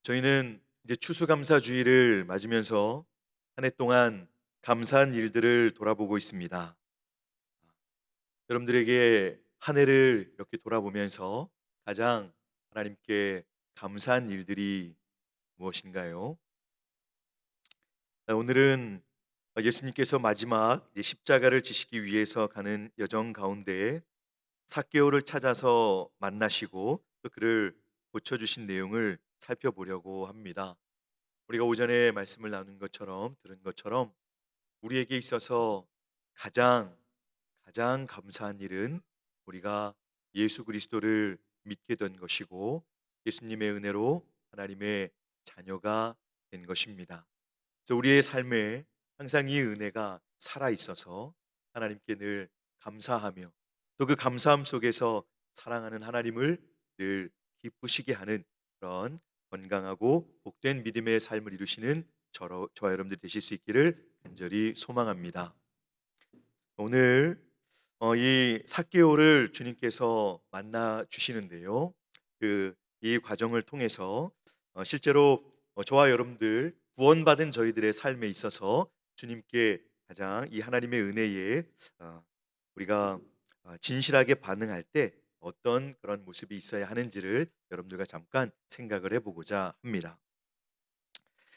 저희는 이제 추수감사주의를 맞으면서 한 해 동안 감사한 일들을 돌아보고 있습니다. 여러분들에게 한 해를 이렇게 돌아보면서 가장 하나님께 감사한 일들이 무엇인가요? 오늘은 예수님께서 마지막 이제 십자가를 지시기 위해서 가는 여정 가운데 삭개오를 찾아서 만나시고 또 그를 고쳐주신 내용을 살펴보려고 합니다. 우리가 오전에 말씀을 나눈 것처럼 들은 것처럼 우리에게 있어서 가장 가장 감사한 일은 우리가 예수 그리스도를 믿게 된 것이고 예수님의 은혜로 하나님의 자녀가 된 것입니다. 그래서 우리의 삶에 항상 이 은혜가 살아 있어서 하나님께 늘 감사하며 또 그 감사함 속에서 사랑하는 하나님을 늘 기쁘시게 하는 그런 건강하고 복된 믿음의 삶을 이루시는 저와 여러분들 되실 수 있기를 간절히 소망합니다. 오늘 이 삭개오를 주님께서 만나 주시는데요. 이 과정을 통해서 실제로 저와 여러분들 구원받은 저희들의 삶에 있어서 주님께 가장 이 하나님의 은혜에 우리가 진실하게 반응할 때 어떤 그런 모습이 있어야 하는지를 여러분들과 잠깐 생각을 해보고자 합니다.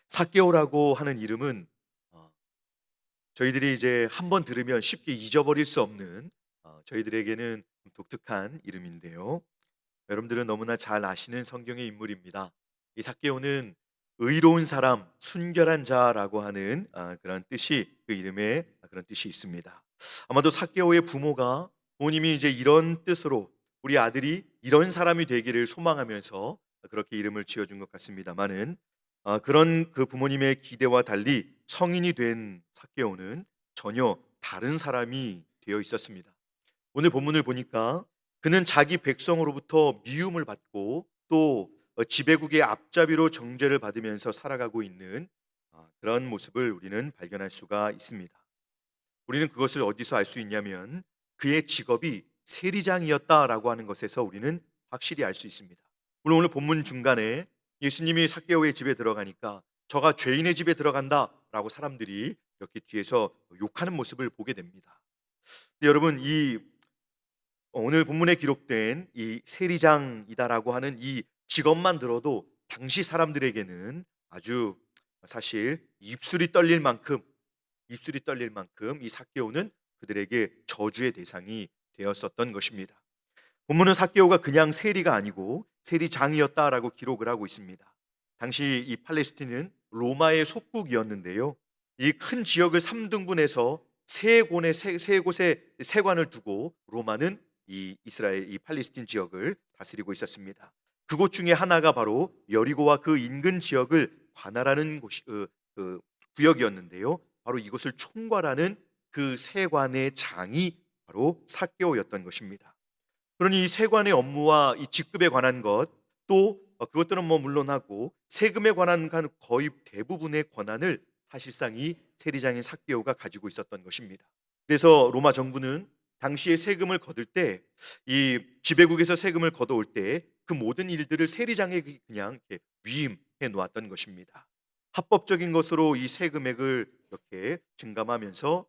삭개오라고 하는 이름은 어, 저희들이 이제 한번 들으면 쉽게 잊어버릴 수 없는 저희들에게는 독특한 이름인데요. 여러분들은 너무나 잘 아시는 성경의 인물입니다. 이 삭개오는 의로운 사람, 순결한 자라고 하는 그런 뜻이 그 이름에 그런 뜻이 있습니다. 아마도 삭개오의 부모가 부모님이 이제 이런 뜻으로 우리 아들이 이런 사람이 되기를 소망하면서 그렇게 이름을 지어준 것 같습니다만은 그런 그 부모님의 기대와 달리 성인이 된 삭개오는 전혀 다른 사람이 되어 있었습니다. 오늘 본문을 보니까 그는 자기 백성으로부터 미움을 받고 또 지배국의 앞잡이로 정죄를 받으면서 살아가고 있는 그런 모습을 우리는 발견할 수가 있습니다. 우리는 그것을 어디서 알 수 있냐면 그의 직업이 세리장이었다라고 하는 것에서 우리는 확실히 알 수 있습니다. 물론 오늘 본문 중간에 예수님이 삭개오의 집에 들어가니까 저가 죄인의 집에 들어간다라고 사람들이 이렇게 뒤에서 욕하는 모습을 보게 됩니다. 근데 여러분 이 오늘 본문에 기록된 이 세리장이다라고 하는 이 직업만 들어도 당시 사람들에게는 아주 사실 입술이 떨릴 만큼 이 삭개오는 그들에게 저주의 대상이 되었었던 것입니다. 본문은 삭개오가 그냥 세리가 아니고 세리장이었다라고 기록을 하고 있습니다. 당시 이 팔레스틴은 로마의 속국이었는데요. 이 큰 지역을 3등분해서 세 곳에 세관을 두고 로마는 이 이스라엘 이 팔레스틴 지역을 다스리고 있었습니다. 그곳 중에 하나가 바로 여리고와 그 인근 지역을 관할하는 그 구역이었는데요. 바로 이곳을 총괄하는 그 세관의 장이 바로 삭개오였던 것입니다. 그러니 이 세관의 업무와 이 직급에 관한 것, 또 그것들은 뭐 물론하고 세금에 관한 거의 대부분의 권한을 사실상 이 세리장인 삭개오가 가지고 있었던 것입니다. 그래서 로마 정부는 당시에 세금을 거둘 때 이 지배국에서 세금을 걷어올 때 그 모든 일들을 세리장에게 그냥 이렇게 위임해 놓았던 것입니다. 합법적인 것으로 이 세금액을 이렇게 증감하면서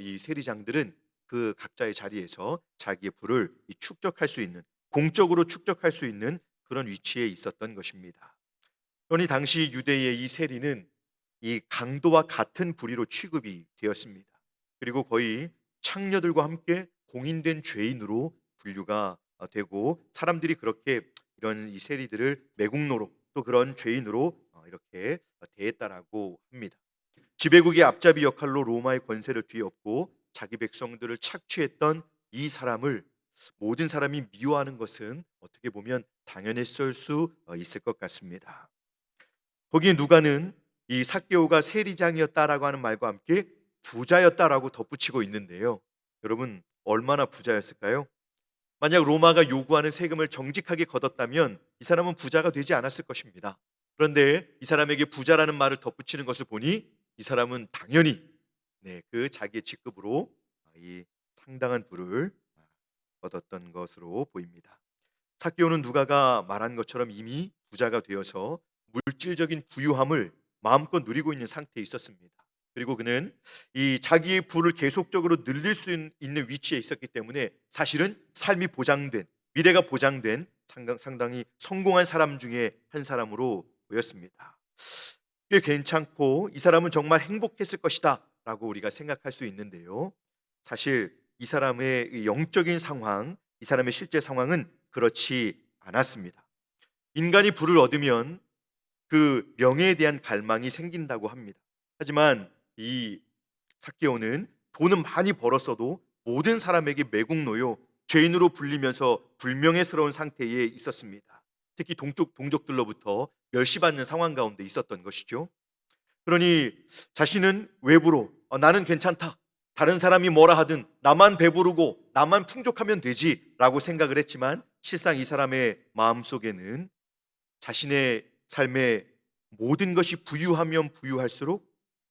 이 세리장들은 그 각자의 자리에서 자기의 부를 축적할 수 있는 공적으로 축적할 수 있는 그런 위치에 있었던 것입니다. 그러니 당시 유대의 이 세리는 이 강도와 같은 부리로 취급이 되었습니다. 그리고 거의 창녀들과 함께 공인된 죄인으로 분류가 되고 사람들이 그렇게 이런 이 세리들을 매국노로 또 그런 죄인으로 이렇게 대했다라고 합니다. 지배국의 앞잡이 역할로 로마의 권세를 뒤엎고 자기 백성들을 착취했던 이 사람을 모든 사람이 미워하는 것은 어떻게 보면 당연했을 수 있을 것 같습니다. 거기에 누가는 이 삭개오가 세리장이었다라고 하는 말과 함께 부자였다라고 덧붙이고 있는데요. 여러분 얼마나 부자였을까요? 만약 로마가 요구하는 세금을 정직하게 걷었다면 이 사람은 부자가 되지 않았을 것입니다. 그런데 이 사람에게 부자라는 말을 덧붙이는 것을 보니 이 사람은 당연히 그 자기의 직급으로 이 상당한 부를 얻었던 것으로 보입니다. 삭개오는 누가가 말한 것처럼 이미 부자가 되어서 물질적인 부유함을 마음껏 누리고 있는 상태에 있었습니다. 그리고 그는 이 자기의 부를 계속적으로 늘릴 수 있는 위치에 있었기 때문에 사실은 삶이 보장된, 미래가 보장된 상당히 성공한 사람 중에 한 사람으로 보였습니다. 꽤 괜찮고 이 사람은 정말 행복했을 것이다라고 우리가 생각할 수 있는데요. 사실 이 사람의 이 영적인 상황, 이 사람의 실제 상황은 그렇지 않았습니다. 인간이 부를 얻으면 그 명예에 대한 갈망이 생긴다고 합니다. 하지만 이 삭개오는 돈은 많이 벌었어도 모든 사람에게 매국노요, 죄인으로 불리면서 불명예스러운 상태에 있었습니다. 특히 동족들로부터 멸시받는 상황 가운데 있었던 것이죠. 그러니 자신은 외부로 나는 괜찮다. 다른 사람이 뭐라 하든 나만 배부르고 나만 풍족하면 되지라고 생각을 했지만 실상 이 사람의 마음속에는 자신의 삶에 모든 것이 부유하면 부유할수록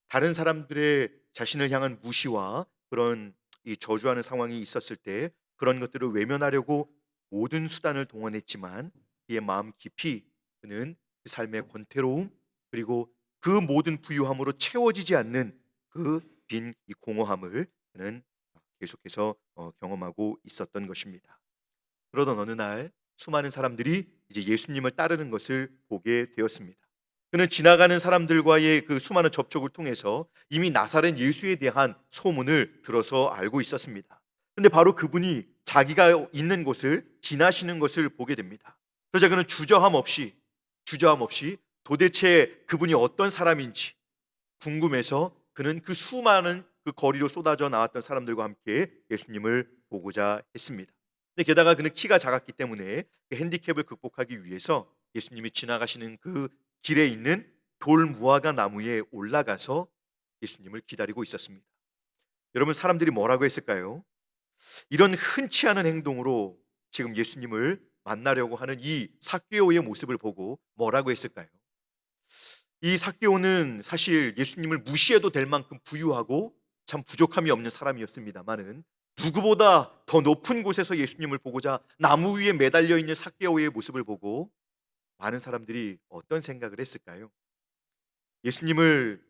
다른 사람들의 자신을 향한 무시와 그런 이 저주하는 상황이 있었을 때 그런 것들을 외면하려고 모든 수단을 동원했지만 그의 마음 깊이 그는 그 삶의 권태로움 그리고 그 모든 부유함으로 채워지지 않는 그 빈 이 공허함을 그는 계속해서 경험하고 있었던 것입니다. 그러던 어느 날 수많은 사람들이 이제 예수님을 따르는 것을 보게 되었습니다. 그는 지나가는 사람들과의 그 수많은 접촉을 통해서 이미 나사렛 예수에 대한 소문을 들어서 알고 있었습니다. 근데 바로 그분이 자기가 있는 곳을 지나시는 것을 보게 됩니다. 그러자 그는 주저함 없이 도대체 그분이 어떤 사람인지 궁금해서 그는 그 수많은 그 거리로 쏟아져 나왔던 사람들과 함께 예수님을 보고자 했습니다. 근데 게다가 그는 키가 작았기 때문에 그 핸디캡을 극복하기 위해서 예수님이 지나가시는 그 길에 있는 돌 무화과 나무에 올라가서 예수님을 기다리고 있었습니다. 여러분 사람들이 뭐라고 했을까요? 이런 흔치 않은 행동으로 지금 예수님을 만나려고 하는 이 삭개오의 모습을 보고 뭐라고 했을까요? 이 삭개오는 사실 예수님을 무시해도 될 만큼 부유하고 참 부족함이 없는 사람이었습니다마는 누구보다 더 높은 곳에서 예수님을 보고자 나무 위에 매달려 있는 삭개오의 모습을 보고 많은 사람들이 어떤 생각을 했을까요? 예수님을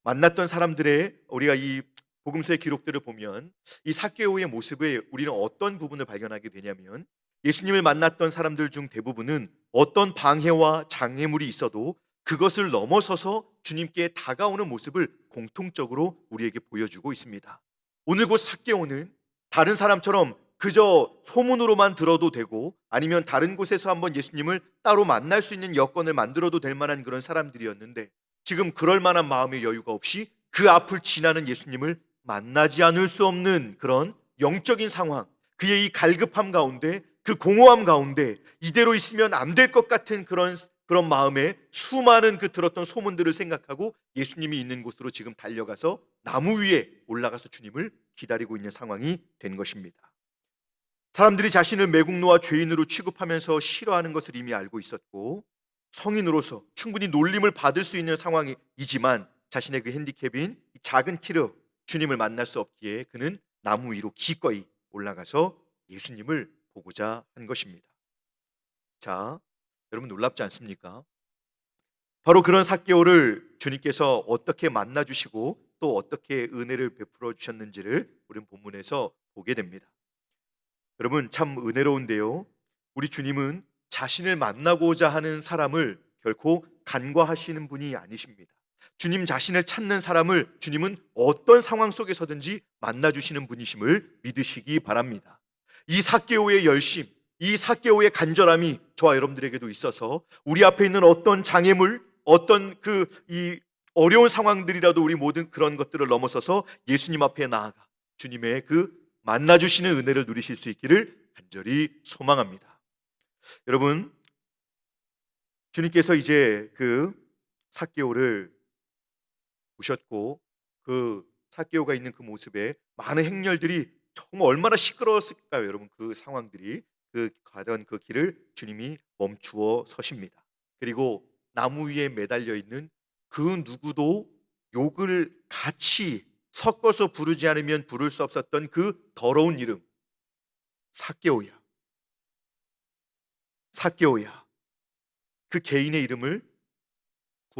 만났던 사람들의 우리가 이 복음서의 기록들을 보면 이 삭개오의 모습에 우리는 어떤 부분을 발견하게 되냐면 예수님을 만났던 사람들 중 대부분은 어떤 방해와 장애물이 있어도 그것을 넘어서서 주님께 다가오는 모습을 공통적으로 우리에게 보여주고 있습니다. 오늘 곧 삭개오는 다른 사람처럼 그저 소문으로만 들어도 되고 아니면 다른 곳에서 한번 예수님을 따로 만날 수 있는 여건을 만들어도 될 만한 그런 사람들이었는데 지금 그럴 만한 마음의 여유가 없이 그 앞을 지나는 예수님을 만나지 않을 수 없는 그런 영적인 상황, 그의 이 갈급함 가운데 그 공허함 가운데 이대로 있으면 안 될 것 같은 그런 마음에 수많은 그 들었던 소문들을 생각하고 예수님이 있는 곳으로 지금 달려가서 나무 위에 올라가서 주님을 기다리고 있는 상황이 된 것입니다. 사람들이 자신을 매국노와 죄인으로 취급하면서 싫어하는 것을 이미 알고 있었고 성인으로서 충분히 놀림을 받을 수 있는 상황이지만 자신의 그 핸디캡인 작은 키로 주님을 만날 수 없기에 그는 나무 위로 기꺼이 올라가서 예수님을 보고자 한 것입니다. 자, 여러분 놀랍지 않습니까? 바로 그런 삭개오를 주님께서 어떻게 만나 주시고 또 어떻게 은혜를 베풀어 주셨는지를 우리는 본문에서 보게 됩니다. 여러분 참 은혜로운데요. 우리 주님은 자신을 만나고자 하는 사람을 결코 간과하시는 분이 아니십니다. 주님 자신을 찾는 사람을 주님은 어떤 상황 속에서든지 만나주시는 분이심을 믿으시기 바랍니다. 이 삭개오의 열심, 이 삭개오의 간절함이 저와 여러분들에게도 있어서 우리 앞에 있는 어떤 장애물, 어떤 이 어려운 상황들이라도 우리 모든 그런 것들을 넘어서서 예수님 앞에 나아가 주님의 그 만나주시는 은혜를 누리실 수 있기를 간절히 소망합니다. 여러분, 주님께서 이제 그 삭개오를 보셨고 그 삭개오가 있는 그 모습에 많은 행렬들이 정말 얼마나 시끄러웠을까요, 여러분? 그 상황들이 그 가던 그 길을 주님이 멈추어 서십니다. 그리고 나무 위에 매달려 있는 그 누구도 욕을 같이 섞어서 부르지 않으면 부를 수 없었던 그 더러운 이름 삭개오야. 삭개오야. 그 개인의 이름을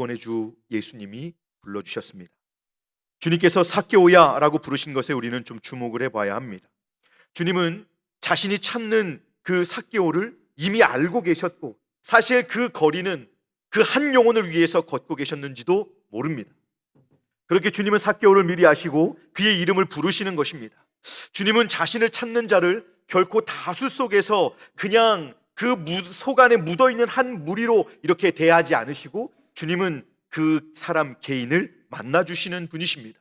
구원의 주 예수님이 불러주셨습니다. 주님께서 삭개오야라고 부르신 것에 우리는 좀 주목을 해봐야 합니다. 주님은 자신이 찾는 그 삭개오를 이미 알고 계셨고, 사실 그 거리는 그 한 영혼을 위해서 걷고 계셨는지도 모릅니다. 그렇게 주님은 삭개오를 미리 아시고 그의 이름을 부르시는 것입니다. 주님은 자신을 찾는 자를 결코 다수 속에서 그냥 그 속 안에 묻어있는 한 무리로 이렇게 대하지 않으시고, 주님은 그 사람 개인을 만나주시는 분이십니다.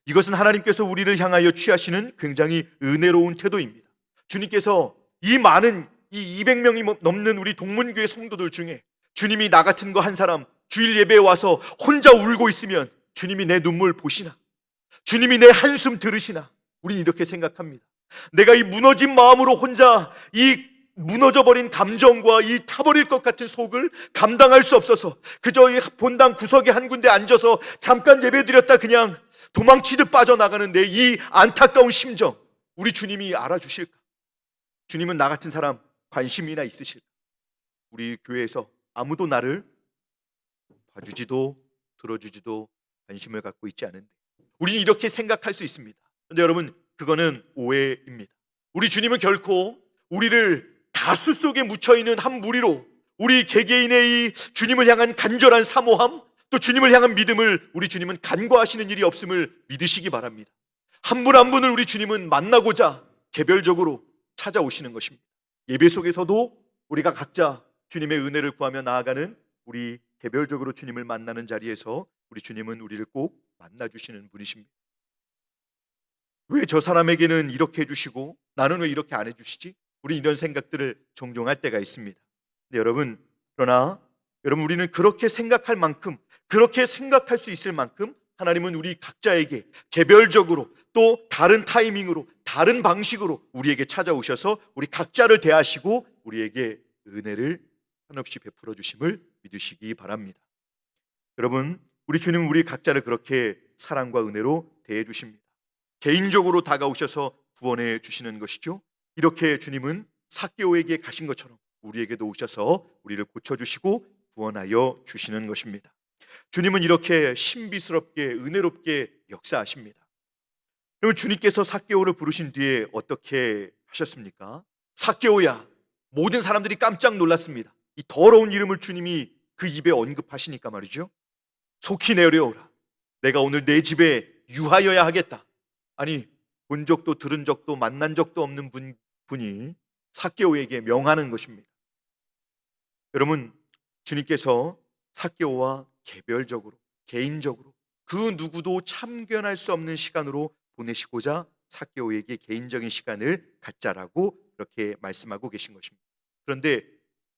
이것은 하나님께서 우리를 향하여 취하시는 굉장히 은혜로운 태도입니다. 주님께서 이 많은 이 200명이 넘는 우리 동문교회 성도들 중에 주님이 나 같은 거 한 사람 주일 예배에 와서 혼자 울고 있으면 주님이 내 눈물 보시나? 주님이 내 한숨 들으시나? 우리는 이렇게 생각합니다. 내가 이 무너진 마음으로 혼자 이 무너져버린 감정과 이 타버릴 것 같은 속을 감당할 수 없어서 그저 이 본당 구석에 한 군데 앉아서 잠깐 예배드렸다 그냥 도망치듯 빠져나가는 내 이 안타까운 심정, 우리 주님이 알아주실까? 주님은 나 같은 사람 관심이나 있으실까? 우리 교회에서 아무도 나를 봐주지도 들어주지도 관심을 갖고 있지 않은데, 우리는 이렇게 생각할 수 있습니다. 그런데 여러분, 그거는 오해입니다. 우리 주님은 결코 우리를 다수 속에 묻혀있는 한 무리로, 우리 개개인의 이 주님을 향한 간절한 사모함, 또 주님을 향한 믿음을 우리 주님은 간과하시는 일이 없음을 믿으시기 바랍니다. 한 분 한 분을 우리 주님은 만나고자 개별적으로 찾아오시는 것입니다. 예배 속에서도 우리가 각자 주님의 은혜를 구하며 나아가는 우리 개별적으로 주님을 만나는 자리에서 우리 주님은 우리를 꼭 만나주시는 분이십니다. 왜 저 사람에게는 이렇게 해주시고 나는 왜 이렇게 안 해주시지? 우리 이런 생각들을 종종 할 때가 있습니다. 근데 여러분, 그러나 여러분, 우리는 그렇게 생각할 만큼, 그렇게 생각할 수 있을 만큼 하나님은 우리 각자에게 개별적으로 또 다른 타이밍으로 다른 방식으로 우리에게 찾아오셔서 우리 각자를 대하시고 우리에게 은혜를 한없이 베풀어 주심을 믿으시기 바랍니다. 여러분, 우리 주님은 우리 각자를 그렇게 사랑과 은혜로 대해 주십니다. 개인적으로 다가오셔서 구원해 주시는 것이죠. 이렇게 주님은 삭개오에게 가신 것처럼 우리에게도 오셔서 우리를 고쳐주시고 구원하여 주시는 것입니다. 주님은 이렇게 신비스럽게 은혜롭게 역사하십니다. 그러면 주님께서 삭개오를 부르신 뒤에 어떻게 하셨습니까? 삭개오야, 모든 사람들이 깜짝 놀랐습니다. 이 더러운 이름을 주님이 그 입에 언급하시니까 말이죠. 속히 내려오라. 내가 오늘 내 집에 유하여야 하겠다. 아니, 본 적도 들은 적도 만난 적도 없는 분이 삭개오에게 명하는 것입니다. 여러분, 주님께서 삭개오와 개별적으로, 개인적으로 그 누구도 참견할 수 없는 시간으로 보내시고자 삭개오에게 개인적인 시간을 갖자라고 그렇게 말씀하고 계신 것입니다. 그런데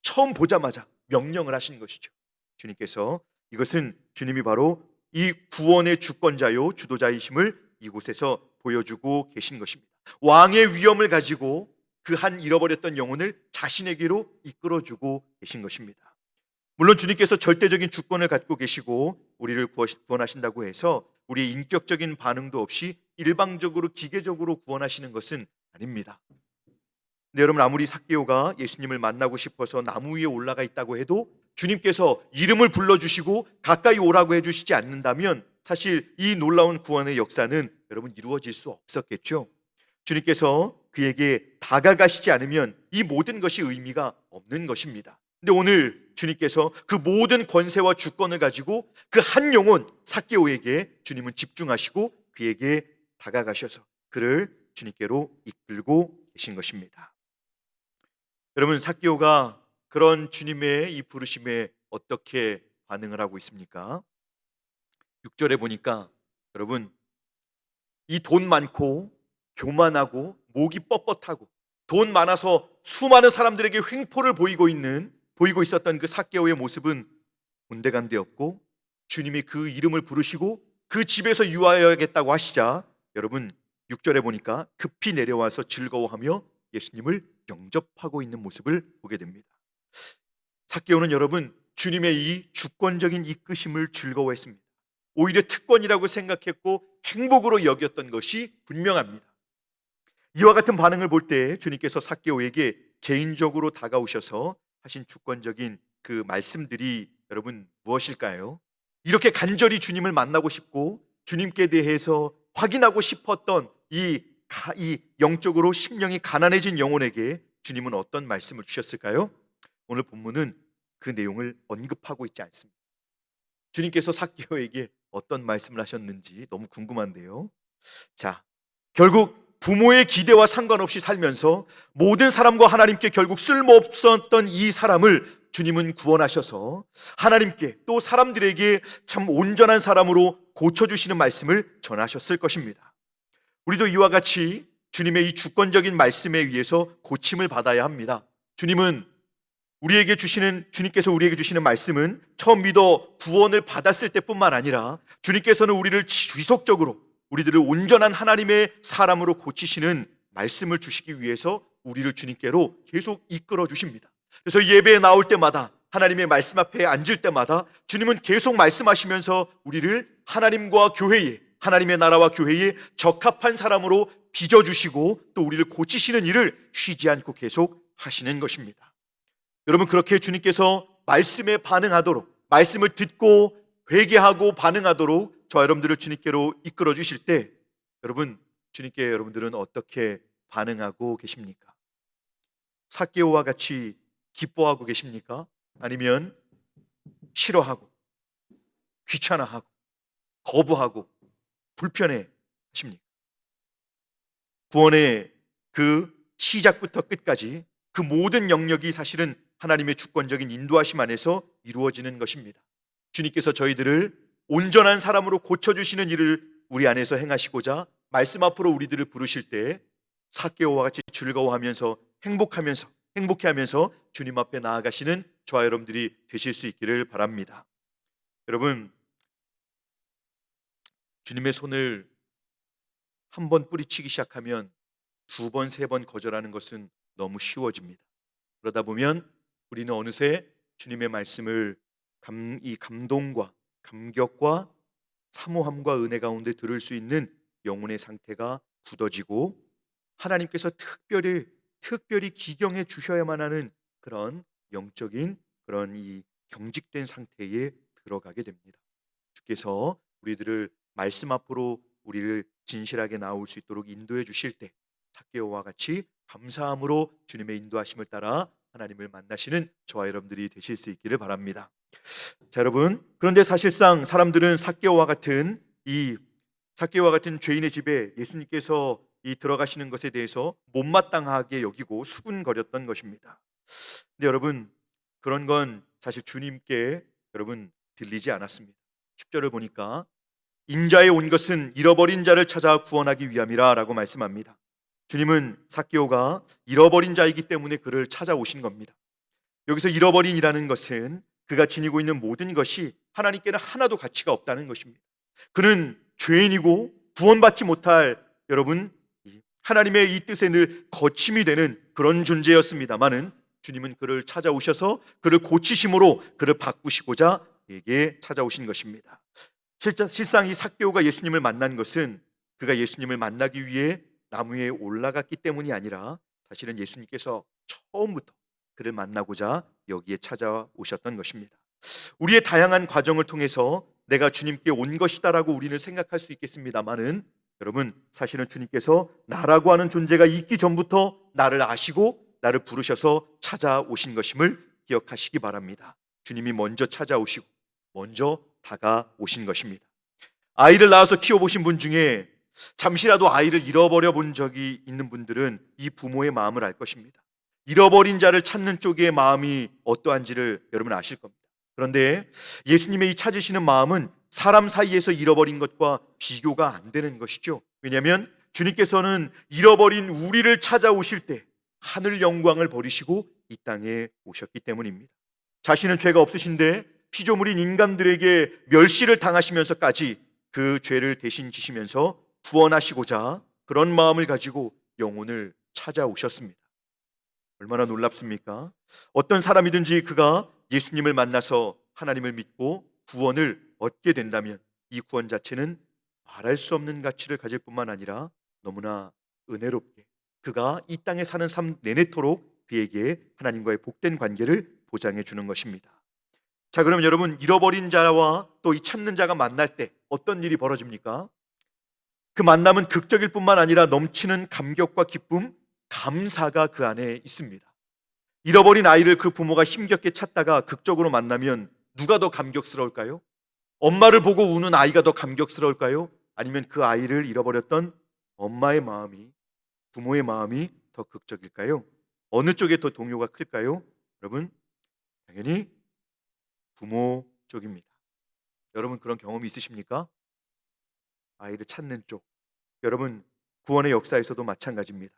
처음 보자마자 명령을 하신 것이죠. 주님께서, 이것은 주님이 바로 이 구원의 주권자요 주도자이심을 이곳에서 보여주고 계신 것입니다. 왕의 위엄을 가지고 그 한 잃어버렸던 영혼을 자신에게로 이끌어주고 계신 것입니다. 물론 주님께서 절대적인 주권을 갖고 계시고 우리를 구원하신다고 해서 우리의 인격적인 반응도 없이 일방적으로 기계적으로 구원하시는 것은 아닙니다. 근데 여러분, 아무리 삭개오가 예수님을 만나고 싶어서 나무 위에 올라가 있다고 해도 주님께서 이름을 불러주시고 가까이 오라고 해주시지 않는다면 사실 이 놀라운 구원의 역사는 여러분 이루어질 수 없었겠죠. 주님께서 그에게 다가가시지 않으면 이 모든 것이 의미가 없는 것입니다. 근데 오늘 주님께서 그 모든 권세와 주권을 가지고 그 한 영혼 삭개오에게 주님은 집중하시고 그에게 다가가셔서 그를 주님께로 이끌고 계신 것입니다. 여러분, 삭개오가 그런 주님의 이 부르심에 어떻게 반응을 하고 있습니까? 6절에 보니까 여러분, 이 돈 많고 교만하고 목이 뻣뻣하고 돈 많아서 수많은 사람들에게 횡포를 보이고 있었던 그 삭개오의 모습은 온데간데 없고, 주님이 그 이름을 부르시고 그 집에서 유하여야겠다고 하시자 여러분 6절에 보니까 급히 내려와서 즐거워하며 예수님을 영접하고 있는 모습을 보게 됩니다. 삭개오는 여러분 주님의 이 주권적인 이끄심을 즐거워했습니다. 오히려 특권이라고 생각했고 행복으로 여겼던 것이 분명합니다. 이와 같은 반응을 볼 때 주님께서 삭개오에게 개인적으로 다가오셔서 하신 주권적인 그 말씀들이 여러분 무엇일까요? 이렇게 간절히 주님을 만나고 싶고 주님께 대해서 확인하고 싶었던 이 영적으로 심령이 가난해진 영혼에게 주님은 어떤 말씀을 주셨을까요? 오늘 본문은 그 내용을 언급하고 있지 않습니다. 주님께서 삭개오에게 어떤 말씀을 하셨는지 너무 궁금한데요. 자, 결국 부모의 기대와 상관없이 살면서 모든 사람과 하나님께 결국 쓸모없었던 이 사람을 주님은 구원하셔서 하나님께 또 사람들에게 참 온전한 사람으로 고쳐주시는 말씀을 전하셨을 것입니다. 우리도 이와 같이 주님의 이 주권적인 말씀에 의해서 고침을 받아야 합니다. 주님께서 우리에게 주시는 말씀은 처음 믿어 구원을 받았을 때뿐만 아니라 주님께서는 우리를 지속적으로 우리들을 온전한 하나님의 사람으로 고치시는 말씀을 주시기 위해서 우리를 주님께로 계속 이끌어 주십니다. 그래서 예배에 나올 때마다 하나님의 말씀 앞에 앉을 때마다 주님은 계속 말씀하시면서 우리를 하나님과 교회에, 하나님의 나라와 교회에 적합한 사람으로 빚어주시고 또 우리를 고치시는 일을 쉬지 않고 계속 하시는 것입니다. 여러분, 그렇게 주님께서 말씀에 반응하도록, 말씀을 듣고 회개하고 반응하도록 저와 여러분들을 주님께로 이끌어 주실 때 여러분, 주님께 여러분들은 어떻게 반응하고 계십니까? 삭개오와 같이 기뻐하고 계십니까? 아니면 싫어하고 귀찮아하고 거부하고 불편해 하십니까? 구원의 그 시작부터 끝까지 그 모든 영역이 사실은 하나님의 주권적인 인도하심 안에서 이루어지는 것입니다. 주님께서 저희들을 온전한 사람으로 고쳐주시는 일을 우리 안에서 행하시고자 말씀 앞으로 우리들을 부르실 때 삭개오와 같이 즐거워하면서 행복해하면서 주님 앞에 나아가시는 저와 여러분들이 되실 수 있기를 바랍니다. 여러분, 주님의 손을 한 번 뿌리치기 시작하면 두 번, 세 번 거절하는 것은 너무 쉬워집니다. 그러다 보면 우리는 어느새 주님의 말씀을 이 감동과 감격과 사모함과 은혜 가운데 들을 수 있는 영혼의 상태가 굳어지고 하나님께서 특별히 기경해 주셔야만 하는 그런 영적인 그런 이 경직된 상태에 들어가게 됩니다. 주께서 우리들을 말씀 앞으로 우리를 진실하게 나올 수 있도록 인도해 주실 때 삭개오와 같이 감사함으로 주님의 인도하심을 따라 하나님을 만나시는 저와 여러분들이 되실 수 있기를 바랍니다. 자, 여러분, 그런데 사실상 사람들은 삭개오와 같은 죄인의 집에 예수님께서 들어가시는 것에 대해서 못마땅하게 여기고 수군거렸던 것입니다. 근데 여러분, 그런 건 사실 주님께 여러분 들리지 않았습니다. 10절을 보니까 인자에 온 것은 잃어버린 자를 찾아 구원하기 위함이라 라고 말씀합니다. 주님은 삭개오가 잃어버린 자이기 때문에 그를 찾아오신 겁니다. 여기서 잃어버린이라는 것은 그가 지니고 있는 모든 것이 하나님께는 하나도 가치가 없다는 것입니다. 그는 죄인이고 구원받지 못할 여러분 하나님의 이 뜻에 늘 거침이 되는 그런 존재였습니다마는 주님은 그를 찾아오셔서 그를 고치심으로 그를 바꾸시고자 그에게 찾아오신 것입니다. 실상 이 삭개오가 예수님을 만난 것은 그가 예수님을 만나기 위해 나무 위에 올라갔기 때문이 아니라 사실은 예수님께서 처음부터 그를 만나고자 여기에 찾아오셨던 것입니다. 우리의 다양한 과정을 통해서 내가 주님께 온 것이다라고 우리는 생각할 수 있겠습니다만은 여러분, 사실은 주님께서 나라고 하는 존재가 있기 전부터 나를 아시고 나를 부르셔서 찾아오신 것임을 기억하시기 바랍니다. 주님이 먼저 찾아오시고 먼저 다가오신 것입니다. 아이를 낳아서 키워보신 분 중에 잠시라도 아이를 잃어버려 본 적이 있는 분들은 이 부모의 마음을 알 것입니다. 잃어버린 자를 찾는 쪽의 마음이 어떠한지를 여러분 아실 겁니다. 그런데 예수님의 이 찾으시는 마음은 사람 사이에서 잃어버린 것과 비교가 안 되는 것이죠. 왜냐하면 주님께서는 잃어버린 우리를 찾아오실 때 하늘 영광을 버리시고 이 땅에 오셨기 때문입니다. 자신은 죄가 없으신데 피조물인 인간들에게 멸시를 당하시면서까지 그 죄를 대신 지시면서 구원하시고자 그런 마음을 가지고 영혼을 찾아오셨습니다. 얼마나 놀랍습니까? 어떤 사람이든지 그가 예수님을 만나서 하나님을 믿고 구원을 얻게 된다면 이 구원 자체는 말할 수 없는 가치를 가질 뿐만 아니라 너무나 은혜롭게 그가 이 땅에 사는 삶 내내토록 그에게 하나님과의 복된 관계를 보장해 주는 것입니다. 자, 그러면 여러분, 잃어버린 자와 또 이 찾는 자가 만날 때 어떤 일이 벌어집니까? 그 만남은 극적일 뿐만 아니라 넘치는 감격과 기쁨, 감사가 그 안에 있습니다. 잃어버린 아이를 그 부모가 힘겹게 찾다가 극적으로 만나면 누가 더 감격스러울까요? 엄마를 보고 우는 아이가 더 감격스러울까요? 아니면 그 아이를 잃어버렸던 엄마의 마음이, 부모의 마음이 더 극적일까요? 어느 쪽에 더 동요가 클까요? 여러분, 당연히 부모 쪽입니다. 여러분, 그런 경험이 있으십니까? 아이를 찾는 쪽. 여러분, 구원의 역사에서도 마찬가지입니다.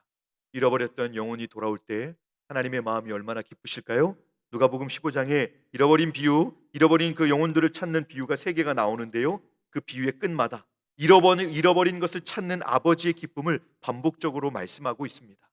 잃어버렸던 영혼이 돌아올 때 하나님의 마음이 얼마나 기쁘실까요? 누가복음 15장에 잃어버린 비유, 잃어버린 그 영혼들을 찾는 비유가 3개가 나오는데요. 그 비유의 끝마다 잃어버린 것을 찾는 아버지의 기쁨을 반복적으로 말씀하고 있습니다.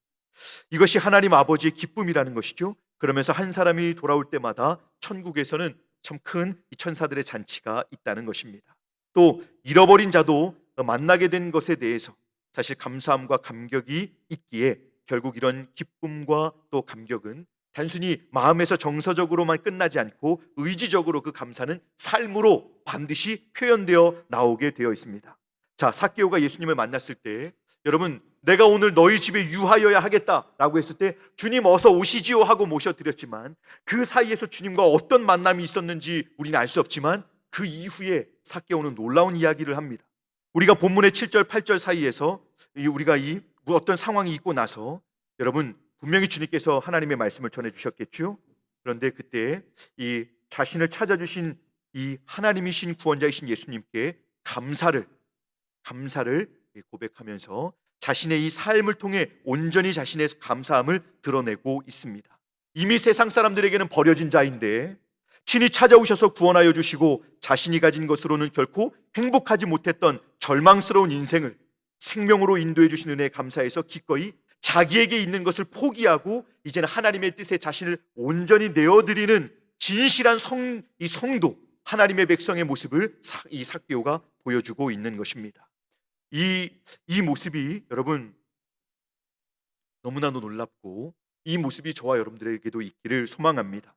이것이 하나님 아버지의 기쁨이라는 것이죠. 그러면서 한 사람이 돌아올 때마다 천국에서는 참 큰 천사들의 잔치가 있다는 것입니다. 또 잃어버린 자도 만나게 된 것에 대해서 사실 감사함과 감격이 있기에 결국 이런 기쁨과 또 감격은 단순히 마음에서 정서적으로만 끝나지 않고 의지적으로 그 감사는 삶으로 반드시 표현되어 나오게 되어 있습니다. 자, 삭개오가 예수님을 만났을 때 여러분, 내가 오늘 너희 집에 유하여야 하겠다라고 했을 때 주님 어서 오시지요 하고 모셔드렸지만 그 사이에서 주님과 어떤 만남이 있었는지 우리는 알 수 없지만 그 이후에 삭개오는 놀라운 이야기를 합니다. 우리가 본문의 7절 8절 사이에서 우리가 이 어떤 상황이 있고 나서 여러분, 분명히 주님께서 하나님의 말씀을 전해주셨겠죠. 그런데 그때 이 자신을 찾아주신 이 하나님이신 구원자이신 예수님께 감사를 고백하면서 자신의 이 삶을 통해 온전히 자신의 감사함을 드러내고 있습니다. 이미 세상 사람들에게는 버려진 자인데 친히 찾아오셔서 구원하여 주시고 자신이 가진 것으로는 결코 행복하지 못했던 절망스러운 인생을 생명으로 인도해 주신 은혜에 감사해서 기꺼이 자기에게 있는 것을 포기하고 이제는 하나님의 뜻에 자신을 온전히 내어드리는 진실한 이 성도, 하나님의 백성의 모습을 이 삭개오가 보여주고 있는 것입니다. 이 모습이 여러분 너무나도 놀랍고 이 모습이 저와 여러분들에게도 있기를 소망합니다.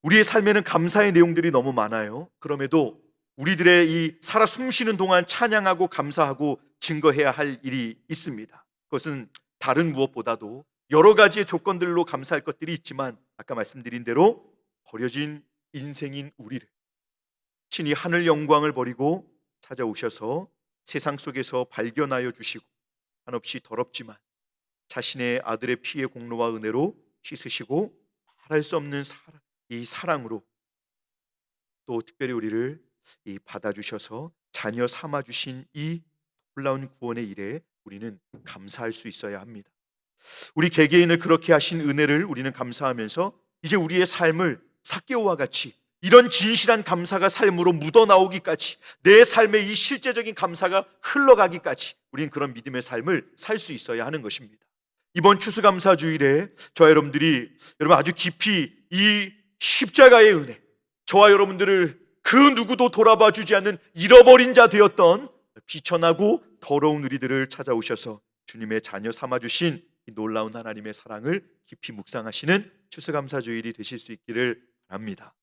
우리의 삶에는 감사의 내용들이 너무 많아요. 그럼에도 우리들의 이 살아 숨쉬는 동안 찬양하고 감사하고 증거해야 할 일이 있습니다. 그것은 다른 무엇보다도 여러 가지의 조건들로 감사할 것들이 있지만 아까 말씀드린 대로 버려진 인생인 우리를 친히 하늘 영광을 버리고 찾아오셔서 세상 속에서 발견하여 주시고 한없이 더럽지만 자신의 아들의 피의 공로와 은혜로 씻으시고 말할 수 없는 이 사랑으로 또 특별히 우리를 받아주셔서 자녀 삼아주신 이 놀라운 구원의 일에 우리는 감사할 수 있어야 합니다. 우리 개개인을 그렇게 하신 은혜를 우리는 감사하면서 이제 우리의 삶을 삭개오와 같이 이런 진실한 감사가 삶으로 묻어나오기까지, 내 삶의 이 실제적인 감사가 흘러가기까지 우리는 그런 믿음의 삶을 살 수 있어야 하는 것입니다. 이번 추수감사주일에 저와 여러분들이 아주 깊이 이 십자가의 은혜, 저와 여러분들을 그 누구도 돌아봐 주지 않는 잃어버린 자 되었던 비천하고 더러운 우리들을 찾아오셔서 주님의 자녀 삼아주신 이 놀라운 하나님의 사랑을 깊이 묵상하시는 추수감사주일이 되실 수 있기를 바랍니다.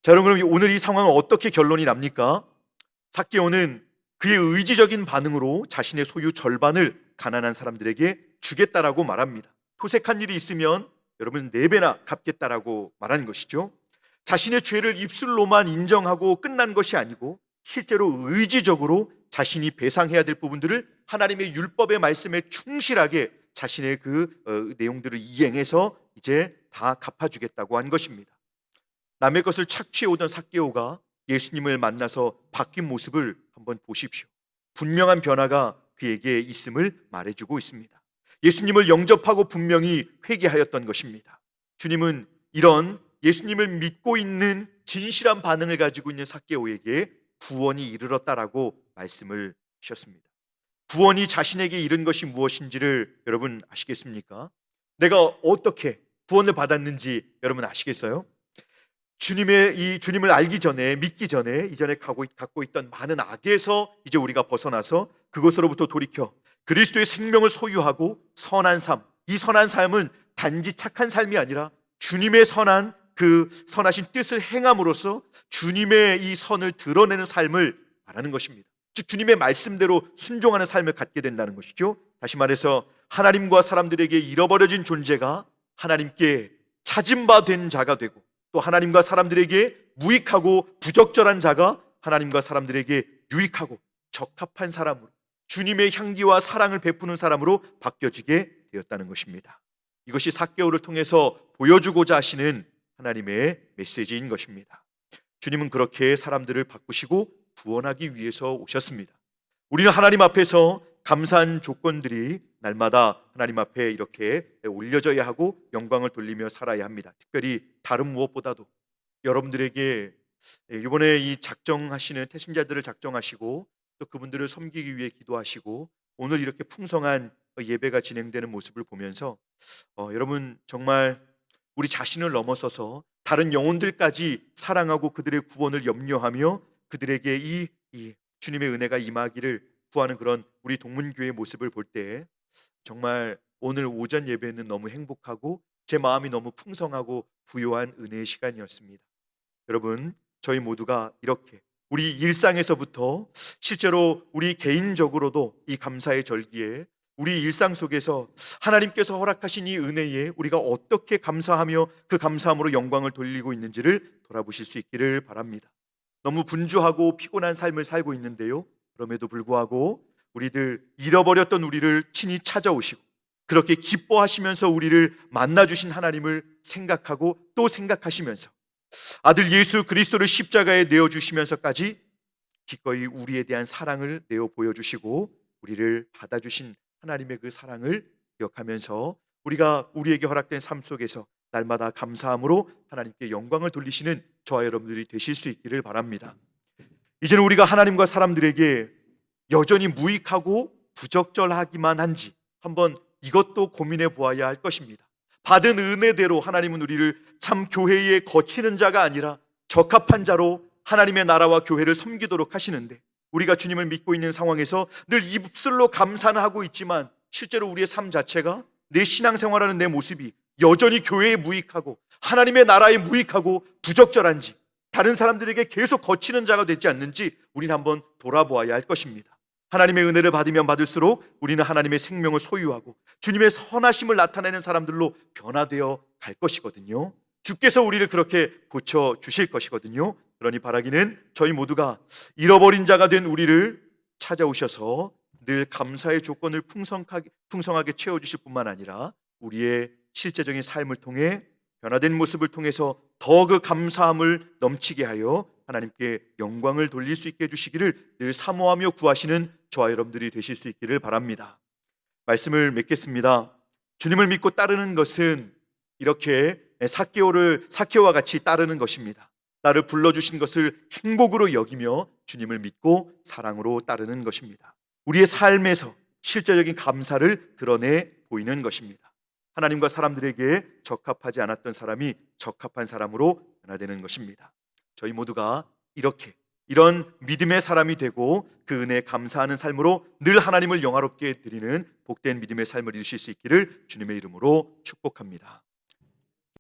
자, 여러분, 오늘 이 상황은 어떻게 결론이 납니까? 삭개오는 그의 의지적인 반응으로 자신의 소유 절반을 가난한 사람들에게 주겠다라고 말합니다. 토색한 일이 있으면 여러분 4배나 갚겠다라고 말한 것이죠. 자신의 죄를 입술로만 인정하고 끝난 것이 아니고 실제로 의지적으로 자신이 배상해야 될 부분들을 하나님의 율법의 말씀에 충실하게 자신의 그 내용들을 이행해서 이제 다 갚아주겠다고 한 것입니다. 남의 것을 착취해 오던 삭개오가 예수님을 만나서 바뀐 모습을 한번 보십시오. 분명한 변화가 그에게 있음을 말해주고 있습니다. 예수님을 영접하고 분명히 회개하였던 것입니다. 주님은 이런 예수님을 믿고 있는 진실한 반응을 가지고 있는 삭개오에게 구원이 이르렀다라고 말씀을 하셨습니다. 구원이 자신에게 이른 것이 무엇인지를 여러분 아시겠습니까? 내가 어떻게 구원을 받았는지 여러분 아시겠어요? 주님을 알기 전에, 믿기 전에 이전에 갖고 있던 많은 악에서 이제 우리가 벗어나서 그것으로부터 돌이켜 그리스도의 생명을 소유하고 선한 삶, 이 선한 삶은 단지 착한 삶이 아니라 주님의 선한 그 선하신 뜻을 행함으로써 주님의 이 선을 드러내는 삶을 말하는 것입니다. 즉 주님의 말씀대로 순종하는 삶을 갖게 된다는 것이죠. 다시 말해서 하나님과 사람들에게 잃어버려진 존재가 하나님께 찾은 바 된 자가 되고, 또 하나님과 사람들에게 무익하고 부적절한 자가 하나님과 사람들에게 유익하고 적합한 사람으로, 주님의 향기와 사랑을 베푸는 사람으로 바뀌어지게 되었다는 것입니다. 이것이 삭개오를 통해서 보여주고자 하시는 하나님의 메시지인 것입니다. 주님은 그렇게 사람들을 바꾸시고 구원하기 위해서 오셨습니다. 우리는 하나님 앞에서 감사한 조건들이 날마다 하나님 앞에 이렇게 올려져야 하고 영광을 돌리며 살아야 합니다. 특별히 다른 무엇보다도 여러분들에게 이번에 이 작정하시는 태신자들을 작정하시고 또 그분들을 섬기기 위해 기도하시고 오늘 이렇게 풍성한 예배가 진행되는 모습을 보면서 여러분 정말 우리 자신을 넘어서서 다른 영혼들까지 사랑하고 그들의 구원을 염려하며 그들에게 이 주님의 은혜가 임하기를 구하는 그런 우리 동문교회의 모습을 볼 때 정말 오늘 오전 예배는 너무 행복하고 제 마음이 너무 풍성하고 부요한 은혜의 시간이었습니다. 여러분, 저희 모두가 이렇게 우리 일상에서부터 실제로 우리 개인적으로도 이 감사의 절기에 우리 일상 속에서 하나님께서 허락하신 이 은혜에 우리가 어떻게 감사하며 그 감사함으로 영광을 돌리고 있는지를 돌아보실 수 있기를 바랍니다. 너무 분주하고 피곤한 삶을 살고 있는데요, 그럼에도 불구하고 우리들 잃어버렸던 우리를 친히 찾아오시고 그렇게 기뻐하시면서 우리를 만나주신 하나님을 생각하고 또 생각하시면서 아들 예수 그리스도를 십자가에 내어주시면서까지 기꺼이 우리에 대한 사랑을 내어 보여주시고 우리를 받아주신 하나님의 그 사랑을 기억하면서 우리가 우리에게 허락된 삶 속에서 날마다 감사함으로 하나님께 영광을 돌리시는 저와 여러분들이 되실 수 있기를 바랍니다. 이제는 우리가 하나님과 사람들에게 여전히 무익하고 부적절하기만 한지 한번 이것도 고민해 보아야 할 것입니다. 받은 은혜대로 하나님은 우리를 참 교회에 거치는 자가 아니라 적합한 자로 하나님의 나라와 교회를 섬기도록 하시는데, 우리가 주님을 믿고 있는 상황에서 늘 입술로 감사는 하고 있지만 실제로 우리의 삶 자체가, 내 신앙생활하는 내 모습이 여전히 교회에 무익하고 하나님의 나라에 무익하고 부적절한지, 다른 사람들에게 계속 거치는 자가 되지 않는지 우리는 한번 돌아보아야 할 것입니다. 하나님의 은혜를 받으면 받을수록 우리는 하나님의 생명을 소유하고 주님의 선하심을 나타내는 사람들로 변화되어 갈 것이거든요. 주께서 우리를 그렇게 고쳐주실 것이거든요. 그러니 바라기는 저희 모두가 잃어버린 자가 된 우리를 찾아오셔서 늘 감사의 조건을 풍성하게 채워주실 뿐만 아니라 우리의 실제적인 삶을 통해 변화된 모습을 통해서 더 그 감사함을 넘치게 하여 하나님께 영광을 돌릴 수 있게 해주시기를 늘 사모하며 구하시는 저와 여러분들이 되실 수 있기를 바랍니다. 말씀을 맺겠습니다. 주님을 믿고 따르는 것은 이렇게 삭개오와 같이 따르는 것입니다. 나를 불러주신 것을 행복으로 여기며 주님을 믿고 사랑으로 따르는 것입니다. 우리의 삶에서 실제적인 감사를 드러내 보이는 것입니다. 하나님과 사람들에게 적합하지 않았던 사람이 적합한 사람으로 변화되는 것입니다. 저희 모두가 이런 믿음의 사람이 되고 그 은혜에 감사하는 삶으로 늘 하나님을 영화롭게 드리는 복된 믿음의 삶을 이루실 수 있기를 주님의 이름으로 축복합니다.